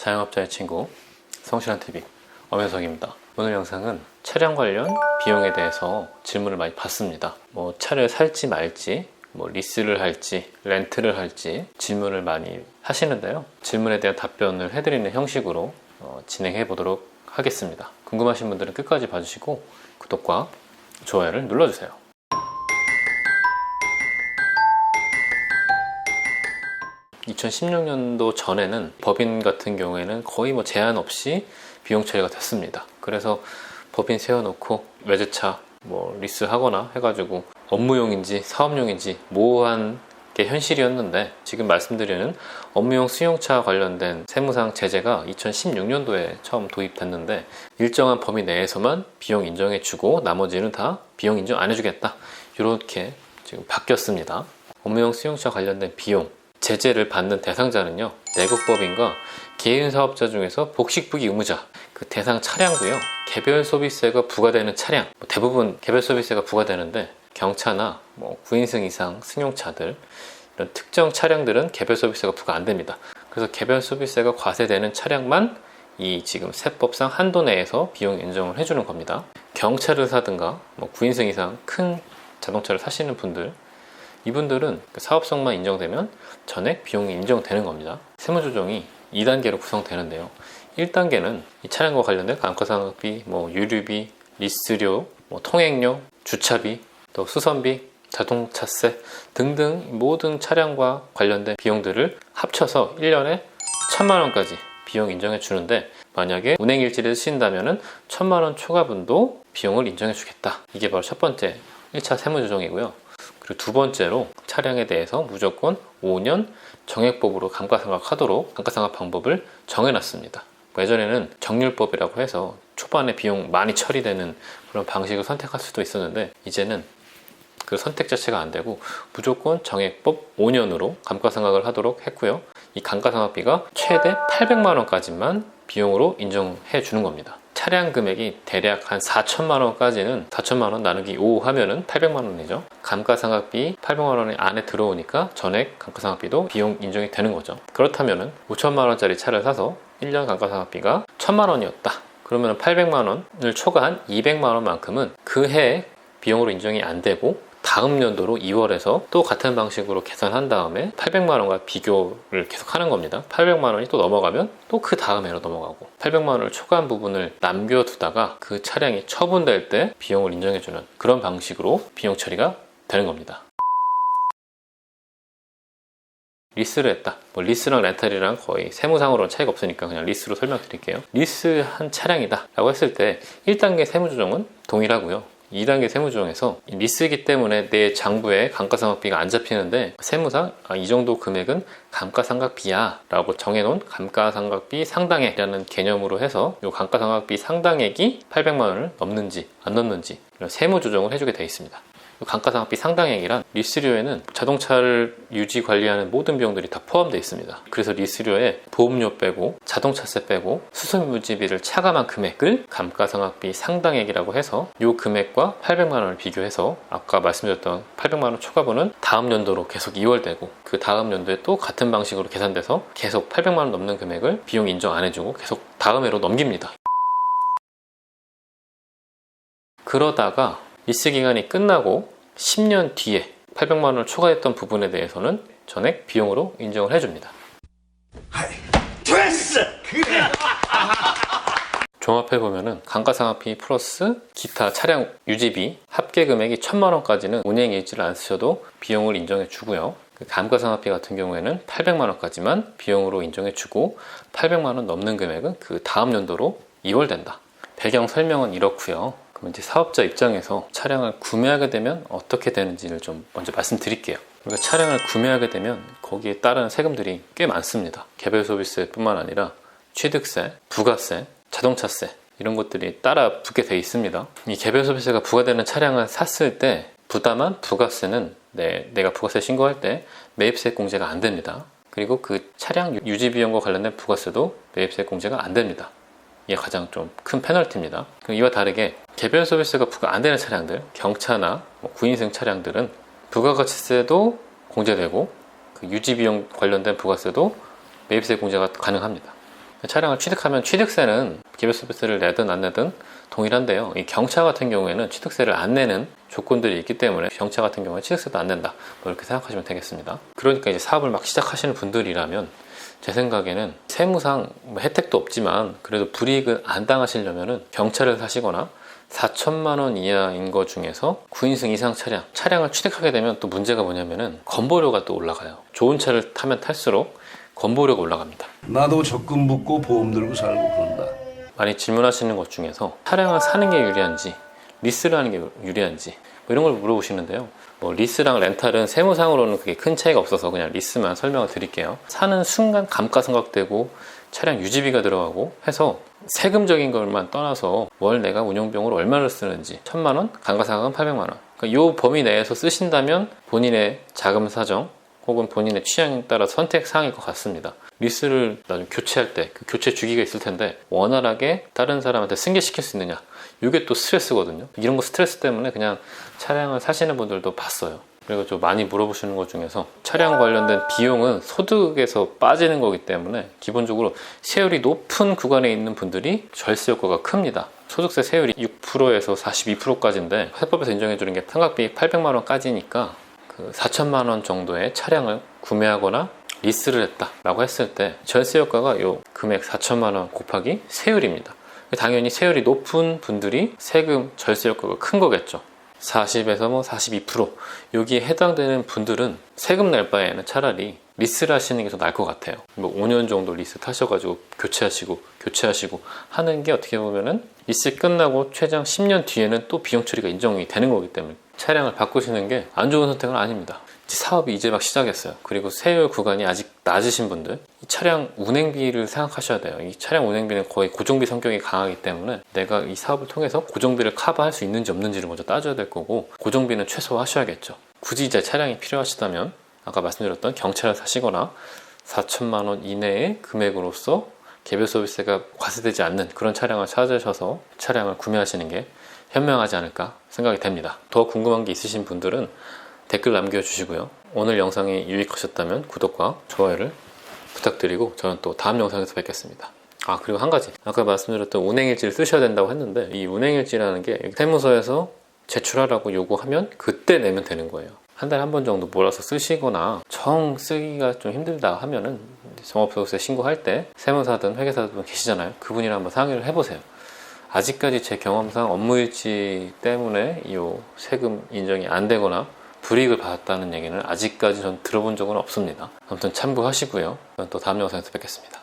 자영업자의 친구 성실한TV 엄현석입니다. 오늘 영상은 차량 관련 비용에 대해서 질문을 많이 받습니다. 차를 살지 말지, 리스를 할지, 렌트를 할지 질문을 많이 하시는데요. 질문에 대한 답변을 해드리는 형식으로 진행해 보도록 하겠습니다. 궁금하신 분들은 끝까지 봐주시고 구독과 좋아요를 눌러주세요. (2016년도) 전에는 법인 같은 경우에는 거의 제한 없이 비용 처리가 됐습니다. 그래서 법인 세워놓고 외제차 리스하거나 해가지고 업무용인지 사업용인지 모호한 게 현실이었는데, 지금 말씀드리는 업무용 승용차 관련된 세무상 제재가 2016년도에 처음 도입됐는데, 일정한 범위 내에서만 비용 인정해주고 나머지는 다 비용 인정 안 해주겠다, 이렇게 지금 바뀌었습니다. 업무용 승용차 관련된 비용 제재를 받는 대상자는요, 내국법인과 개인 사업자 중에서 복식부기 의무자, 그 대상 차량도요, 개별 소비세가 부과되는 차량, 대부분 개별 소비세가 부과되는데, 경차나 9인승 이상 승용차들, 이런 특정 차량들은 개별 소비세가 부과 안 됩니다. 그래서 개별 소비세가 과세되는 차량만 이 지금 세법상 한도 내에서 비용 인정을 해주는 겁니다. 경차를 사든가 9인승 이상 큰 자동차를 사시는 분들, 이분들은 사업성만 인정되면 전액 비용이 인정되는 겁니다. 세무조정이 2단계로 구성되는데요. 1단계는 이 차량과 관련된 감가상각비, 유류비, 리스료, 통행료, 주차비, 또 수선비, 자동차세 등등 모든 차량과 관련된 비용들을 합쳐서 1년에 1,000만 원까지 비용 인정해 주는데, 만약에 운행일지를 쓰신다면 1,000만 원 초과분도 비용을 인정해 주겠다. 이게 바로 첫 번째 1차 세무조정이고요. 그리고 두 번째로 차량에 대해서 무조건 5년 정액법으로 감가상각하도록 감가상각 방법을 정해놨습니다. 예전에는 정률법이라고 해서 초반에 비용 많이 처리되는 그런 방식을 선택할 수도 있었는데, 이제는 그 선택 자체가 안 되고 무조건 정액법 5년으로 감가상각을 하도록 했고요. 이 감가상각비가 최대 800만 원까지만 비용으로 인정해 주는 겁니다. 차량 금액이 대략 한 4천만 원까지는 4천만 원 나누기 5 하면은 800만 원이죠. 감가상각비 800만 원 안에 들어오니까 전액 감가상각비도 비용 인정이 되는 거죠. 그렇다면은 5천만 원짜리 차를 사서 1년 감가상각비가 1,000만 원이었다. 그러면 800만 원을 초과한 200만 원만큼은 그 해에 비용으로 인정이 안 되고, 다음 연도로 2월에서 또 같은 방식으로 계산한 다음에 800만 원과 비교를 계속 하는 겁니다. 800만 원이 또 넘어가면 또 그 다음 해로 넘어가고, 800만 원을 초과한 부분을 남겨두다가 그 차량이 처분될 때 비용을 인정해주는 그런 방식으로 비용 처리가 되는 겁니다. 리스를 했다. 리스랑 렌탈이랑 거의 세무상으로는 차이가 없으니까 그냥 리스로 설명드릴게요. 리스한 차량이다 라고 했을 때 1단계 세무조정은 동일하고요. 2단계 세무조정에서 리스이기 때문에 내 장부에 감가상각비가 안 잡히는데, 세무상 이 정도 금액은 감가상각비야 라고 정해놓은 감가상각비 상당액이라는 개념으로 해서 이 감가상각비 상당액이 800만 원을 넘는지 안 넘는지 이런 세무조정을 해주게 되어 있습니다. 감가상각비 상당액이란 리스료에는 자동차를 유지 관리하는 모든 비용들이 다 포함되어 있습니다. 그래서 리스료에 보험료 빼고 자동차세 빼고 수선유지비를 차감한 금액을 감가상각비 상당액이라고 해서 이 금액과 800만 원을 비교해서 아까 말씀드렸던 800만 원 초과분은 다음 연도로 계속 이월되고, 그 다음 연도에 또 같은 방식으로 계산돼서 계속 800만 원 넘는 금액을 비용 인정 안 해주고 계속 다음 해로 넘깁니다. 그러다가 리스 기간이 끝나고 10년 뒤에 800만 원을 초과했던 부분에 대해서는 전액 비용으로 인정을 해줍니다. 됐어! 그래! 종합해보면은 감가상각비 플러스 기타 차량 유지비 합계 금액이 1,000만 원까지는 운행일지를 안 쓰셔도 비용을 인정해 주고요. 감가상각비 같은 경우에는 800만 원까지만 비용으로 인정해 주고, 800만 원 넘는 금액은 그 다음 연도로 이월된다. 배경 설명은 이렇고요. 그럼 이제 사업자 입장에서 차량을 구매하게 되면 어떻게 되는지를 좀 먼저 말씀드릴게요. 우리가 차량을 구매하게 되면 거기에 따르는 세금들이 꽤 많습니다. 개별 소비세뿐만 아니라 취득세, 부가세, 자동차세 이런 것들이 따라 붙게 돼 있습니다. 이 개별 소비세가 부과되는 차량을 샀을 때 부담한 부가세는 내가 부가세 신고할 때 매입세 공제가 안 됩니다. 그리고 그 차량 유지 비용과 관련된 부가세도 매입세 공제가 안 됩니다. 이게 가장 좀 큰 페널티입니다. 이와 다르게 개별 소비세가 부과 안 되는 차량들, 경차나 9인승 차량들은 부가가치세도 공제되고 그 유지비용 관련된 부가세도 매입세 공제가 가능합니다. 차량을 취득하면 취득세는 기본소비세를 내든 안 내든 동일한데요. 이 경차 같은 경우에는 취득세를 안 내는 조건들이 있기 때문에 경차 같은 경우에 취득세도 안 낸다, 뭐 이렇게 생각하시면 되겠습니다. 그러니까 이제 사업을 막 시작하시는 분들이라면 제 생각에는 세무상 뭐 혜택도 없지만 그래도 불이익을 안 당하시려면은 경차를 사시거나 4천만 원 이하인 거 중에서 9인승 이상 차량을 취득하게 되면 또 문제가 뭐냐면은 건보료가 또 올라가요. 좋은 차를 타면 탈수록 건보료가 올라갑니다. 나도 적금 붓고 보험 들고 살고 그런다. 많이 질문하시는 것 중에서 차량을 사는 게 유리한지 리스를 하는 게 유리한지 뭐 이런 걸 물어보시는데요. 뭐 리스랑 렌탈은 세무상으로는 그게 큰 차이가 없어서 그냥 리스만 설명을 드릴게요. 사는 순간 감가상각되고 차량 유지비가 들어가고 해서 세금적인 것만 떠나서 월 내가 운영비용으로 얼마를 쓰는지 1,000만 원, 감가상각은 800만 원. 그러니까 이 범위 내에서 쓰신다면 본인의 자금 사정 혹은 본인의 취향에 따라 선택 사항일 것 같습니다. 리스를 나중에 교체할 때 그 교체 주기가 있을 텐데 원활하게 다른 사람한테 승계시킬 수 있느냐, 이게 또 스트레스거든요. 이런 거 스트레스 때문에 그냥 차량을 사시는 분들도 봤어요. 그리고 좀 많이 물어보시는 것 중에서 차량 관련된 비용은 소득에서 빠지는 거기 때문에 기본적으로 세율이 높은 구간에 있는 분들이 절세 효과가 큽니다. 소득세 세율이 6%에서 42%까지인데 세법에서 인정해주는 게 상각비 800만 원까지니까 그 4천만 원 정도의 차량을 구매하거나 리스를 했다 라고 했을 때 절세 효과가 요 금액 4천만 원 곱하기 세율입니다. 당연히 세율이 높은 분들이 세금 절세 효과가 큰 거겠죠. 40에서 뭐 42% 여기에 해당되는 분들은 세금 낼 바에는 차라리 리스를 하시는 게 더 나을 것 같아요. 뭐 5년 정도 리스 타셔가지고 교체하시고 하는 게 어떻게 보면은 리스 끝나고 최장 10년 뒤에는 또 비용 처리가 인정이 되는 거기 때문에 차량을 바꾸시는 게 안 좋은 선택은 아닙니다. 사업이 이제 막 시작했어요. 그리고 세율 구간이 아직 낮으신 분들, 이 차량 운행비를 생각하셔야 돼요. 이 차량 운행비는 거의 고정비 성격이 강하기 때문에 내가 이 사업을 통해서 고정비를 커버할 수 있는지 없는지를 먼저 따져야 될 거고, 고정비는 최소화하셔야겠죠. 굳이 이제 차량이 필요하시다면 아까 말씀드렸던 경차를 사시거나 4천만 원 이내의 금액으로서 개별 소비세가 과세되지 않는 그런 차량을 찾으셔서 차량을 구매하시는 게 현명하지 않을까 생각이 됩니다. 더 궁금한 게 있으신 분들은 댓글 남겨주시고요. 오늘 영상이 유익하셨다면 구독과 좋아요를 부탁드리고 저는 또 다음 영상에서 뵙겠습니다. 그리고 한 가지, 아까 말씀드렸던 운행일지를 쓰셔야 된다고 했는데 이 운행일지라는 게 세무서에서 제출하라고 요구하면 그때 내면 되는 거예요. 한 달에 한 번 정도 몰아서 쓰시거나 정 쓰기가 좀 힘들다 하면은 종합소득세 신고할 때 세무사든 회계사든 계시잖아요. 그분이랑 한번 상의를 해보세요. 아직까지 제 경험상 업무일지 때문에 이 세금 인정이 안 되거나 불이익을 받았다는 얘기는 아직까지 전 들어본 적은 없습니다. 아무튼 참고하시고요. 또 다음 영상에서 뵙겠습니다.